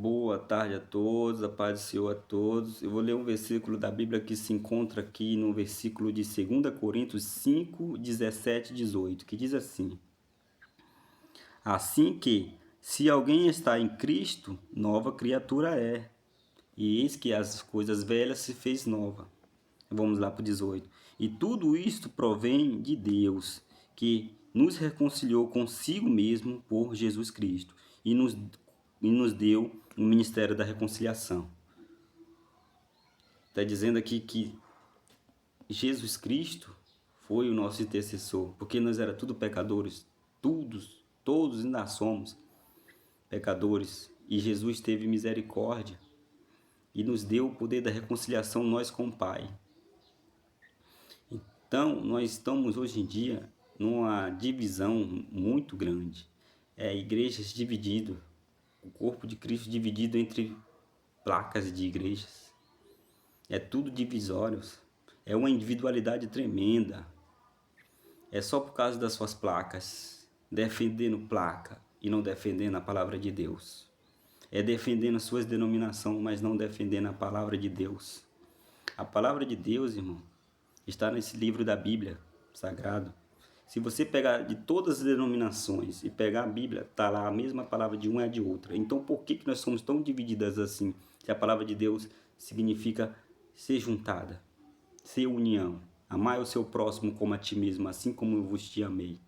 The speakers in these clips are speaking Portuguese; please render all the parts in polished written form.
Boa tarde a todos, a paz do Senhor a todos. Eu vou ler um versículo da Bíblia que se encontra aqui no versículo de 2 Coríntios 5, 17 e 18, que diz assim: Assim que, se alguém está em Cristo, nova criatura é, e eis que as coisas velhas se fez nova. Vamos lá para o 18. E tudo isto provém de Deus, que nos reconciliou consigo mesmo por Jesus Cristo e nos deu o ministério da reconciliação. Está dizendo aqui que Jesus Cristo foi o nosso intercessor, porque nós era tudo pecadores, todos ainda somos pecadores, e Jesus teve misericórdia e nos deu o poder da reconciliação nós com o Pai. Então, nós estamos hoje em dia numa divisão muito grande. Igrejas divididas, o corpo de Cristo dividido entre placas de igrejas. É tudo divisórios. É uma individualidade tremenda. É só por causa das suas placas, defendendo placa e não defendendo a palavra de Deus. É defendendo as suas denominações, mas não defendendo a palavra de Deus. A palavra de Deus, irmão, está nesse livro da Bíblia Sagrado. Se você pegar de todas as denominações e pegar a Bíblia, está lá a mesma palavra de uma e de outra. Então por que nós somos tão divididas assim? Se a palavra de Deus significa ser juntada, ser união, amar o seu próximo como a ti mesmo, assim como eu vos te amei.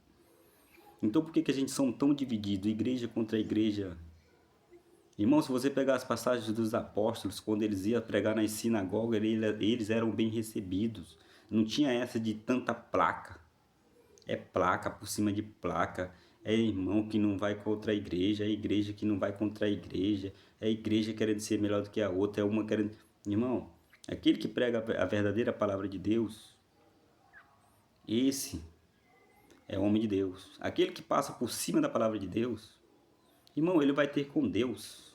Então por que a gente somos tão divididos, igreja contra igreja? Irmão, se você pegar as passagens dos apóstolos, quando eles iam pregar nas sinagogas, eles eram bem recebidos. Não tinha essa de tanta placa. É placa por cima de placa. É irmão que não vai contra a igreja, é igreja que não vai contra a igreja, é igreja querendo ser melhor do que a outra, é uma querendo... Irmão, aquele que prega a verdadeira palavra de Deus, esse é homem de Deus. Aquele que passa por cima da palavra de Deus, irmão, ele vai ter com Deus.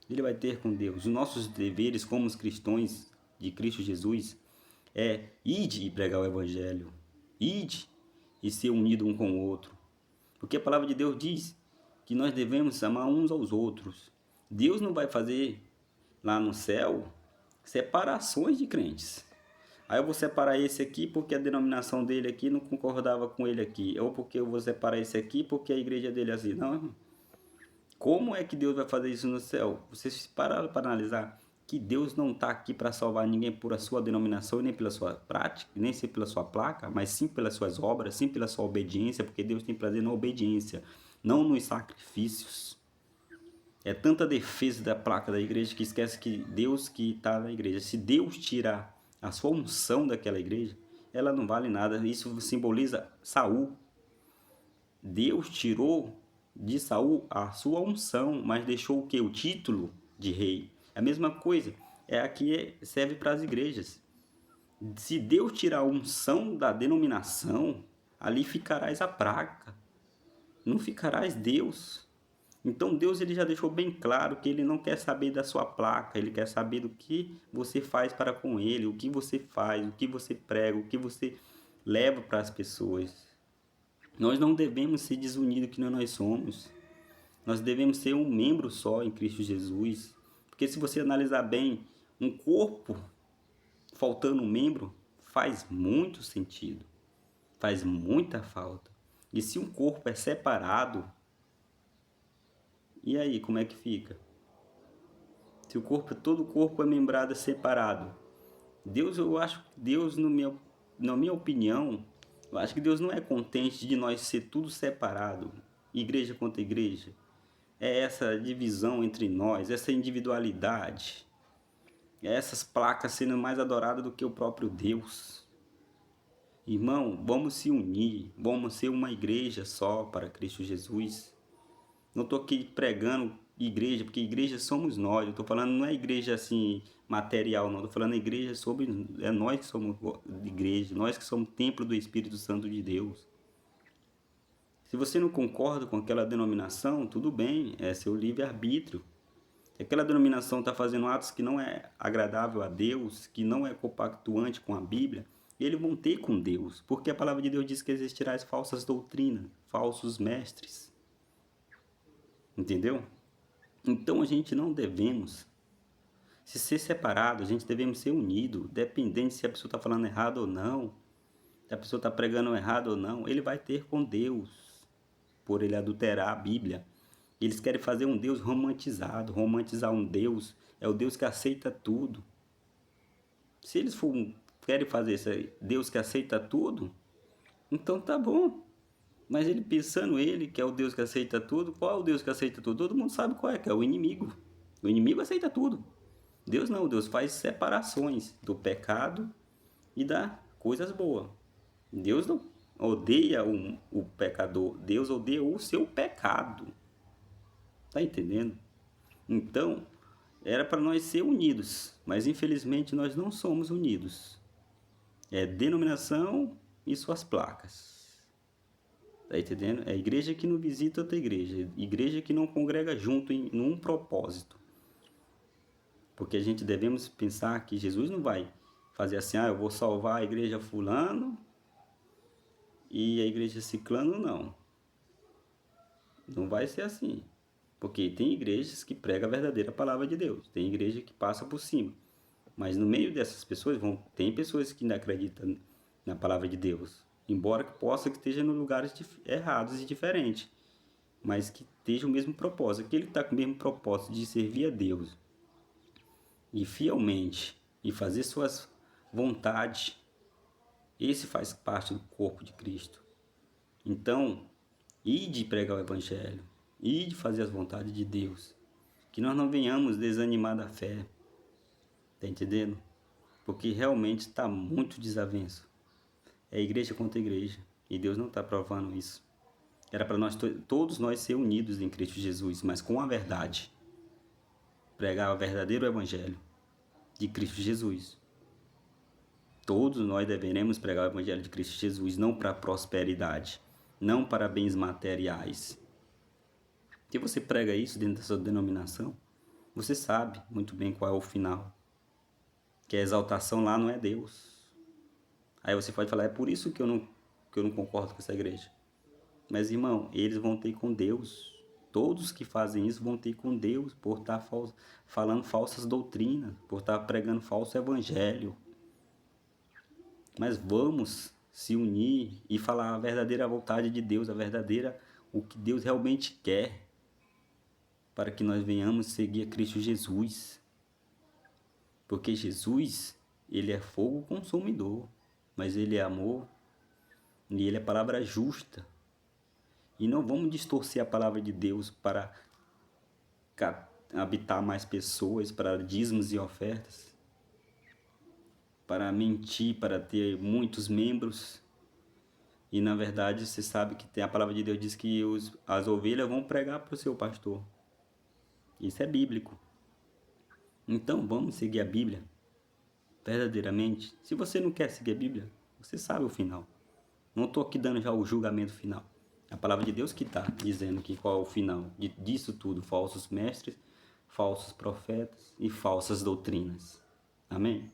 Ele vai ter com Deus. Os nossos deveres como os cristãos de Cristo Jesus é ide e pregar o evangelho. Ide e ser unido um com o outro. Porque a palavra de Deus diz que nós devemos amar uns aos outros. Deus não vai fazer lá no céu separações de crentes. Aí eu vou separar esse aqui porque a denominação dele aqui não concordava com ele aqui. Ou porque eu vou separar esse aqui porque a igreja dele é assim. Não, irmão. Como é que Deus vai fazer isso no céu? Vocês pararam para analisar que Deus não está aqui para salvar ninguém por a sua denominação, nem pela sua prática, nem pela sua placa, mas sim pelas suas obras, sim pela sua obediência, porque Deus tem prazer na obediência, não nos sacrifícios. É tanta defesa da placa da igreja que esquece que Deus que está na igreja. Se Deus tirar a sua unção daquela igreja, ela não vale nada. Isso simboliza Saul. Deus tirou de Saul a sua unção, mas deixou o que? O título de rei. É a mesma coisa. Aqui serve para as igrejas. Se Deus tirar a unção da denominação, ali ficarás a praga. Não ficarás Deus. Então Deus ele já deixou bem claro que ele não quer saber da sua placa, ele quer saber do que você faz para com ele, o que você faz, o que você prega, o que você leva para as pessoas. Nós não devemos ser desunidos que nós somos. Nós devemos ser um membro só em Cristo Jesus. Porque se você analisar bem, um corpo faltando um membro faz muito sentido. Faz muita falta. E se um corpo é separado, e aí, como é que fica? Se o corpo, todo o corpo é membrado separado. Deus, eu acho que Deus, na minha opinião, eu acho que Deus não é contente de nós ser tudo separado, igreja contra igreja. É essa divisão entre nós, essa individualidade, essas placas sendo mais adoradas do que o próprio Deus. Irmão, vamos se unir, vamos ser uma igreja só para Cristo Jesus. Não estou aqui pregando igreja, porque igreja somos nós. Eu estou falando, não é igreja assim material, não. Estou falando igreja sobre. É nós que somos igreja, nós que somos templo do Espírito Santo de Deus. Se você não concorda com aquela denominação, tudo bem, é seu livre-arbítrio. Se aquela denominação está fazendo atos que não é agradável a Deus, que não é compactuante com a Bíblia, eles vão ter com Deus, porque a palavra de Deus diz que existirá as falsas doutrinas, falsos mestres. Entendeu? Então a gente não devemos se ser separado, a gente devemos ser unido, dependente se a pessoa está falando errado ou não, se a pessoa está pregando errado ou não, ele vai ter com Deus, por ele adulterar a Bíblia. Eles querem fazer um Deus romantizado, romantizar um Deus, é o Deus que aceita tudo. Se eles querem fazer esse Deus que aceita tudo, então tá bom. Mas ele pensando ele, que é o Deus que aceita tudo, qual é o Deus que aceita tudo? Todo mundo sabe qual é, que é o inimigo. O inimigo aceita tudo. Deus não, Deus faz separações do pecado e das coisas boas. Deus não odeia o pecador, Deus odeia o seu pecado. Tá entendendo? Então, era para nós ser unidos, mas infelizmente nós não somos unidos. É denominação e suas placas. Tá entendendo? É igreja que não visita outra igreja, igreja que não congrega junto em um propósito. Porque a gente devemos pensar que Jesus não vai fazer assim, eu vou salvar a igreja fulano e a igreja ciclano, não. Não vai ser assim. Porque tem igrejas que pregam a verdadeira palavra de Deus. Tem igreja que passa por cima. Mas no meio dessas pessoas, tem pessoas que ainda acreditam na palavra de Deus. Embora que possa que esteja em lugares errados e diferentes. Mas que esteja o mesmo propósito. Aquele que está com o mesmo propósito de servir a Deus. E fielmente. E fazer suas vontades. Esse faz parte do corpo de Cristo. Então, ide pregar o Evangelho. Ide fazer as vontades de Deus. Que nós não venhamos desanimar da fé. Tá entendendo? Porque realmente está muito desavenço. É igreja contra igreja. E Deus não está aprovando isso. Era para nós todos nós ser unidos em Cristo Jesus, mas com a verdade. Pregar o verdadeiro evangelho de Cristo Jesus. Todos nós deveremos pregar o evangelho de Cristo Jesus, não para prosperidade, não para bens materiais. Se você prega isso dentro da sua denominação, você sabe muito bem qual é o final. Que a exaltação lá não é Deus. Aí você pode falar, é por isso que eu não concordo com essa igreja. Mas, irmão, eles vão ter com Deus. Todos que fazem isso vão ter com Deus por estar falando falsas doutrinas, por estar pregando falso evangelho. Mas vamos se unir e falar a verdadeira vontade de Deus, o que Deus realmente quer, para que nós venhamos seguir a Cristo Jesus. Porque Jesus, ele é fogo consumidor, mas ele é amor e ele é palavra justa. E não vamos distorcer a palavra de Deus para habitar mais pessoas, para dízimos e ofertas, para mentir, para ter muitos membros. E na verdade você sabe que a palavra de Deus diz que as ovelhas vão pregar para o seu pastor. Isso é bíblico. Então vamos seguir a Bíblia verdadeiramente. Se você não quer seguir a Bíblia, você sabe o final. Não estou aqui dando já o julgamento final. A palavra de Deus que está dizendo que qual é o final disso tudo. Falsos mestres, falsos profetas e falsas doutrinas. Amém?